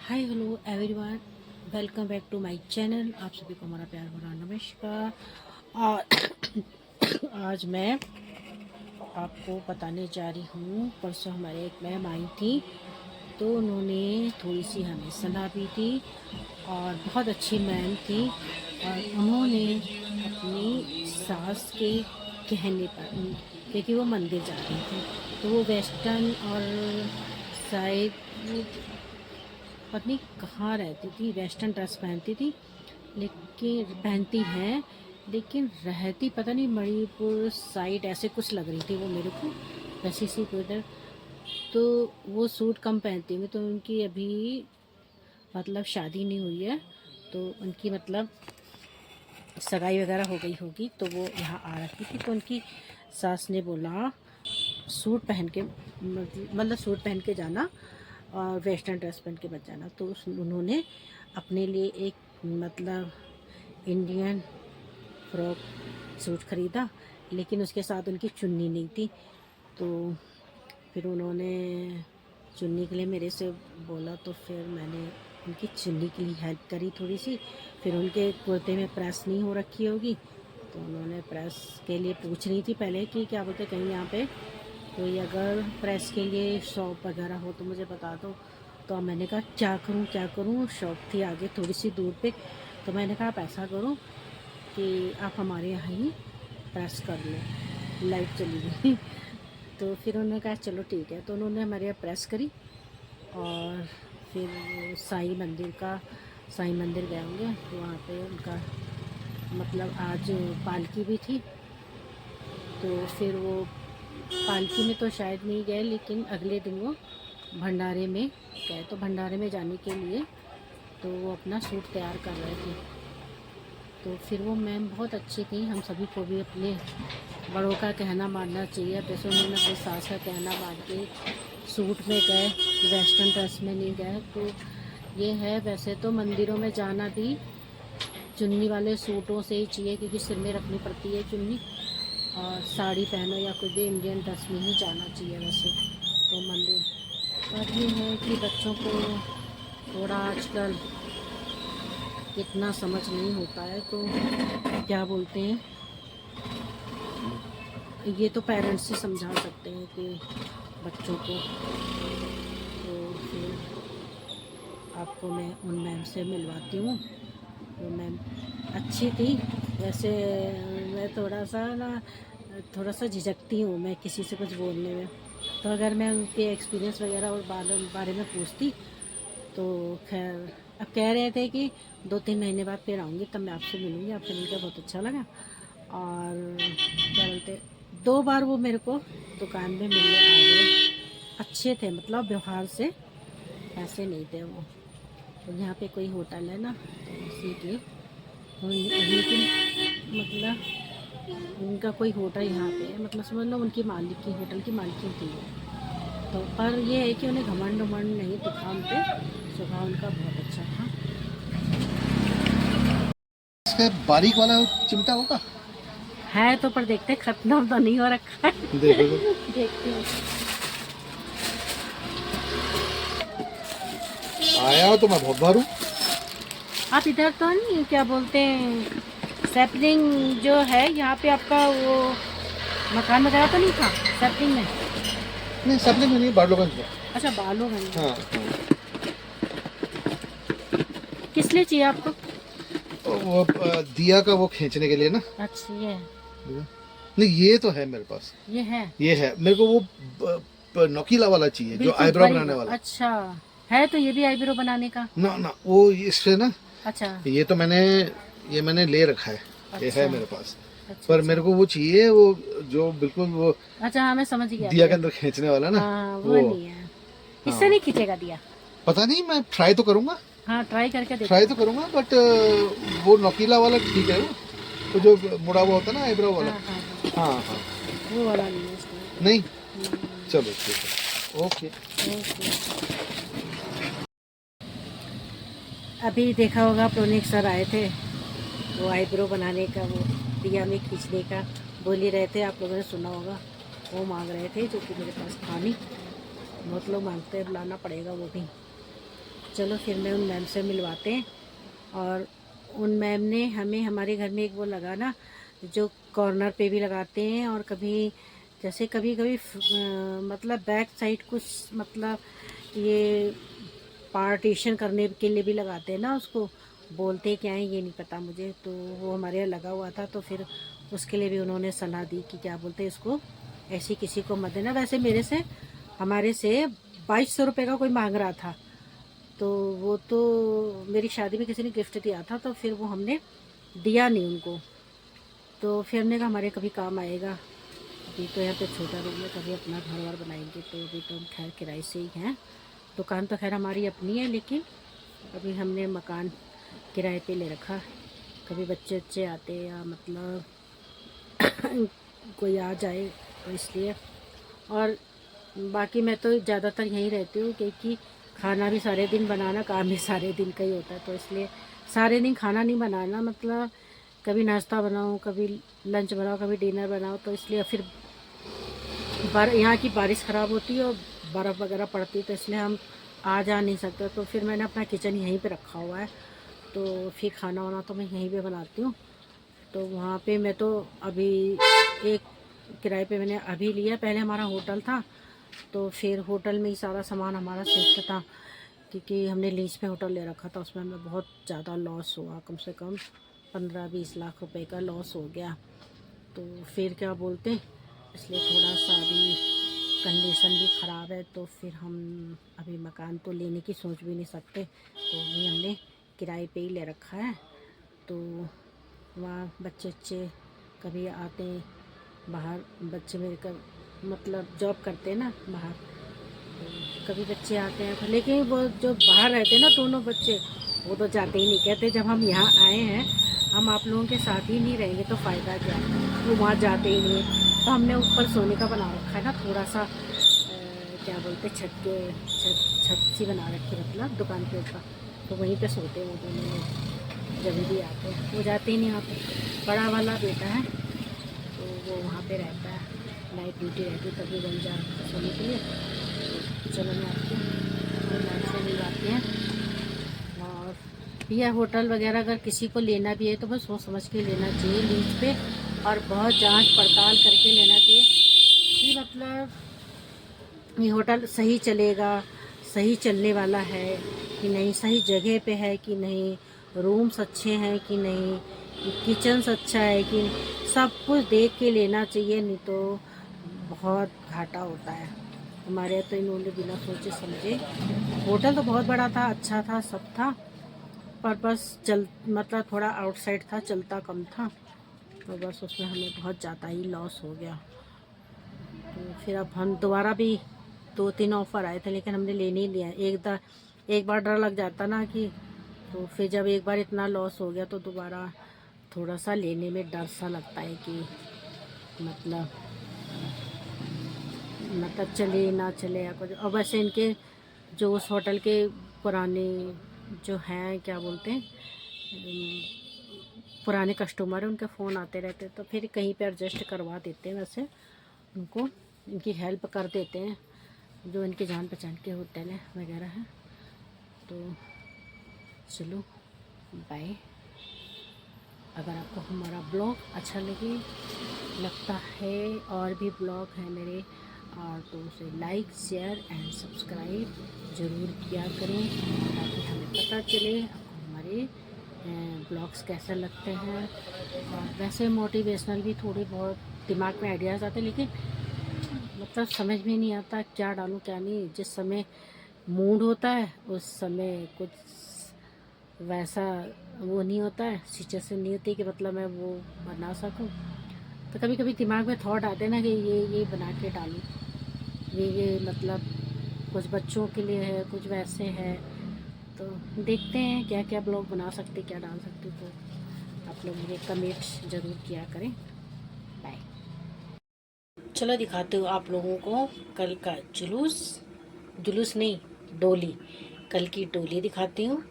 Hi hello everyone, welcome back to my channel. आप सभी को हमारा प्यार भरा नमस्कार। और आज मैं आपको बताने जा रही हूँ, परसों हमारे एक मैम आई थी तो उन्होंने थोड़ी सी हमें सलाह दी थी और बहुत अच्छी मैम थी। और उन्होंने अपनी सास के कहने पर, क्योंकि वो मंदिर जा रही थी तो वो वेस्टर्न और शायद पत्नी कहाँ रहती थी, वेस्टर्न ड्रेस पहनती थी, लेकिन पहनती हैं लेकिन रहती पता नहीं मणिपुर साइड ऐसे कुछ लग रही थी वो मेरे को, वैसी सी कोई इधर। तो वो सूट कम पहनती होंगी, तो उनकी अभी मतलब शादी नहीं हुई है, तो उनकी मतलब सगाई वगैरह हो गई होगी, तो वो यहाँ आ रखी थी। तो उनकी सास ने बोला सूट पहन के, मतलब सूट पहन के जाना और वेस्टर्न ड्रेस पहन के मत जाना। तो उन्होंने अपने लिए एक मतलब इंडियन फ्रॉक सूट ख़रीदा, लेकिन उसके साथ उनकी चुन्नी नहीं थी। तो फिर उन्होंने चुन्नी के लिए मेरे से बोला, तो फिर मैंने उनकी चुन्नी के लिए हेल्प करी थोड़ी सी। फिर उनके कुर्ते में प्रेस नहीं हो रखी होगी, तो उन्होंने प्रेस के लिए पूछ रही थी पहले कि क्या बोलते कहीं यहाँ पे कोई अगर प्रेस के लिए शॉप वगैरह हो तो मुझे बता दो। तो मैंने कहा क्या करूँ, शॉप थी आगे थोड़ी सी दूर पे। तो मैंने कहा आप ऐसा करो कि आप हमारे यहाँ ही प्रेस कर लो, लाइट चली गई। तो फिर उन्होंने कहा चलो ठीक है, तो उन्होंने हमारे यहाँ प्रेस करी। और फिर साईं मंदिर गए होंगे, तो वहाँ पे उनका मतलब आज पालकी भी थी। तो फिर वो पालकी में तो शायद नहीं गए, लेकिन अगले दिन वो भंडारे में गए। तो भंडारे में जाने के लिए तो वो अपना सूट तैयार कर रहे थे। तो फिर वो मैम बहुत अच्छी थी, हम सभी को भी अपने बड़ों का कहना मानना चाहिए। जैसे उन्होंने अपने सास का कहना मान के सूट में गए, वेस्टर्न ड्रेस में नहीं गए। तो ये है, वैसे तो मंदिरों में जाना भी चुन्नी वाले सूटों से ही चाहिए, क्योंकि सिर में रखनी पड़ती है चुन्नी। और साड़ी पहनो या कोई भी इंडियन ड्रेस में ही जाना चाहिए वैसे तो मंदिर। पर ये है कि बच्चों को थोड़ा आजकल इतना समझ नहीं होता है, तो क्या बोलते हैं, ये तो पेरेंट्स ही समझा सकते हैं कि बच्चों को। तो फिर आपको मैं उन मैम से मिलवाती हूँ। तो मैम अच्छी थी। वैसे मैं थोड़ा सा झिझकती हूँ मैं किसी से कुछ बोलने में। तो अगर मैं उनके एक्सपीरियंस वगैरह और बारे में पूछती तो खैर, अब कह रहे थे कि 2-3 महीने बाद फिर आऊँगी, तब मैं आपसे मिलूँगी। आपसे मिलकर बहुत अच्छा लगा। और क्या बोलते, 2 बार वो मेरे को दुकान में मिलने आ गए। अच्छे थे, मतलब व्यवहार से ऐसे नहीं थे वो। तो यहाँ पे कोई होटल है ना, तो उसी के लेकिन मतलब उनका कोई होटल यहाँ पे है, मतलब समझ लो उनकी मालिक की, होटल की मालिकी थी वो। तो पर ये है कि उन्हें घमंड उमंड नहीं दिखा उन पे, स्वभाव उनका बहुत अच्छा था। इसका बारीक वाला चिमटा होगा है तो, पर देखते खत्म तो नहीं हो रखा है। देखो तो। देखते हैं। आया हो तो मैं बहुत भरूं। आप इधर तो नहीं, क्या बोलते हैं, सैपलिंग जो है यहाँ पे आपका वो मकान वगैरह तो नहीं था सैपलिंग में? नहीं सपने में नहीं, बारलोगंज में। अच्छा, बालोगंज में। हाँ किस लिए चाहिए आपको? वो दिया का वो खींचने के लिए ना। अच्छा, ये है। नहीं ये तो है मेरे पास, ये है। ये है मेरे को। वो नोकीला वाला चाहिए जो बिल्कुल आईब्रो बनाने वाला। अच्छा, है तो ये भी आईब्रो बनाने का। ना ना वो इससे ना, अच्छा ये मैंने ले रखा है। ये अच्छा है मेरे पास। अच्छा पर अच्छा मेरे को वो चाहिए, वो जो बिल्कुल वो अच्छा, हाँ मैं समझ गया दिया के दिया। अंदर खींचने वाला ना। हाँ वो वो नहीं है, इससे हाँ, नहीं खींचेगा दिया। पता नहीं, मैं ट्राई तो करूंगा। हाँ ट्राई करके ट्राई देखो। तो करूंगा, बट वो नोकीला वाला ठीक है। वो जो मुड़ा हुआ होता है ना, आईब्रो वाला। हाँ हाँ हाँ, हाँ हाँ। वो वाला नहीं है इसमें। नहीं, हम्म, चलो ठीक है, ओके। ओके। अभी देखा होगा प्रोनिक सर आए थे, वो आईब्रो बनाने का, वो दिया में खींचने का बोल ही रहे थे, आप लोगों ने सुना होगा। वो मांग रहे थे, जो कि मेरे पास था नहीं। बहुत लोग मांगते हैं, बुलाना पड़ेगा वो भी। चलो फिर मैं उन मैम से मिलवाते हैं। और उन मैम ने हमें, हमारे घर में एक वो लगा ना जो कॉर्नर पे भी लगाते हैं, और कभी जैसे कभी कभी मतलब बैक साइड कुछ मतलब ये पार्टीशन करने के लिए भी लगाते हैं ना, उसको बोलते क्या है ये नहीं पता मुझे। तो वो हमारे यहाँ लगा हुआ था, तो फिर उसके लिए भी उन्होंने सलाह दी कि क्या बोलते हैं इसको ऐसी किसी को मत देना। वैसे मेरे से, हमारे से 2200 रुपये का कोई मांग रहा था, तो वो तो मेरी शादी में किसी ने गिफ्ट दिया था, तो फिर वो हमने दिया नहीं उनको। तो फिर हमने कहा हमारे कभी काम आएगा। अभी तो यहाँ पे छोटा रूम है, कभी अपना घर वर बनाएंगे, तो अभी तो हम खैर किराए से ही हैं। दुकान तो खैर हमारी अपनी है, लेकिन अभी हमने मकान किराए पे ले रखा। कभी बच्चे आते या मतलब कोई आ जाए तो इसलिए। और बाकी मैं तो ज़्यादातर यहीं रहती हूँ, क्योंकि खाना भी सारे दिन बनाना, काम भी सारे दिन का ही होता है, तो इसलिए सारे दिन खाना नहीं बनाना, मतलब कभी नाश्ता बनाओ, कभी लंच बनाओ, कभी डिनर बनाओ, तो इसलिए फिर यहाँ की बारिश ख़राब होती है और बर्फ़ वगैरह पड़ती है, तो इसलिए हम आ जा नहीं सकते। तो फिर मैंने अपना किचन यहीं पे रखा हुआ है, तो फिर खाना वाना तो मैं यहीं पे बनाती हूँ। तो वहाँ पे मैं तो अभी एक किराए पे मैंने अभी लिया, पहले हमारा होटल था, तो फिर होटल में ही सारा सामान हमारा शिफ्ट था, क्योंकि हमने लीज पे होटल ले रखा था। उसमें हमें बहुत ज़्यादा लॉस हुआ, कम से कम 15-20 लाख रुपए का लॉस हो गया। तो फिर क्या बोलते, इसलिए थोड़ा सा अभी कंडीशन भी ख़राब है, तो फिर हम अभी मकान तो लेने की सोच भी नहीं सकते, तो अभी हमने किराए पे ही ले रखा है। तो वहाँ बच्चे कभी आते हैं बाहर, बच्चे मेरे का मतलब जॉब करते हैं ना बाहर, तो कभी बच्चे आते हैं, लेकिन वो जो बाहर रहते हैं ना दोनों बच्चे, वो तो जाते ही नहीं, कहते जब हम यहाँ आए हैं हम आप लोगों के साथ ही नहीं रहेंगे तो फ़ायदा क्या है, वो वहाँ जाते ही नहीं। तो हमने ऊपर सोने का बना रखा है ना, थोड़ा सा क्या बोलते छत सी बना रखी है, मतलब दुकान के ऊपर, तो वहीं पे सोते हैं वो दोनों लोग। जब भी आते हैं वो जाते ही नहीं यहाँ पे। बड़ा वाला बेटा है तो वो वहाँ पे रहता है, नाइट ड्यूटी रहती है, तभी बन जाता है सोने के लिए। तो चलो मैं आती हूँ और नाइट से मिलवाते हैं। और यह होटल वगैरह अगर किसी को लेना भी है तो बस सोच समझ के लेना चाहिए लीज पे, और बहुत जांच पड़ताल करके लेना चाहिए कि मतलब ये होटल सही चलेगा, सही चलने वाला है कि नहीं, सही जगह पे है कि नहीं, रूम्स अच्छे हैं कि नहीं, किचन्स अच्छा है कि, सब कुछ देख के लेना चाहिए, नहीं तो बहुत घाटा होता है। हमारे यहाँ तो इन्होंने बिना सोचे समझे, होटल तो बहुत बड़ा था, अच्छा था, सब था, पर बस मतलब थोड़ा आउटसाइड था, चलता कम था, तो बस उसमें हमें बहुत ज़्यादा ही लॉस हो गया। तो फिर अब हम दोबारा भी 2-3 ऑफ़र आए थे, लेकिन हमने लेने ही लिया। एक बार डर लग जाता ना कि, तो फिर जब एक बार इतना लॉस हो गया तो दोबारा थोड़ा सा लेने में डर सा लगता है कि मतलब चले ना चले या कुछ। और वैसे इनके जो उस होटल के पुराने जो हैं क्या बोलते हैं, पुराने कस्टमर हैं, उनके फ़ोन आते रहते हैं, तो फिर कहीं पे एडजस्ट करवा देते हैं, वैसे उनको इनकी हेल्प कर देते हैं, जो इनके जान पहचान के होटल है वगैरह हैं। तो चलो बाय। अगर आपको हमारा ब्लॉग अच्छा लगता है, और भी ब्लॉग हैं मेरे, और तो उसे लाइक शेयर एंड सब्सक्राइब ज़रूर किया करें, ताकि हमें पता चले आपको हमारे ब्लॉग्स कैसे लगते हैं। और वैसे मोटिवेशनल भी थोड़े बहुत दिमाग में आइडियाज़ आते हैं, लेकिन मतलब समझ में नहीं आता क्या डालूं क्या नहीं। जिस समय मूड होता है उस समय कुछ वैसा वो नहीं होता है, सिचुएशन नहीं होती कि मतलब मैं वो बना सकूं। तो कभी कभी दिमाग में थॉट आते हैं ना कि ये बना के डालूं, ये मतलब कुछ बच्चों के लिए है, कुछ वैसे है, तो देखते हैं क्या क्या ब्लॉग बना सकते, क्या डाल सकते। तो आप लोग मुझे कमेंट ज़रूर किया करें। बाय। चलो दिखाते हो आप लोगों को कल का जुलूस नहीं, डोली, कल की डोली दिखाती हूँ,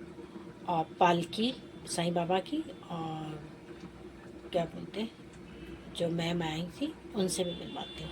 और पालकी साईं बाबा की, और क्या बोलते हैं जो मैम आई थी उनसे भी मिलवाती हूँ।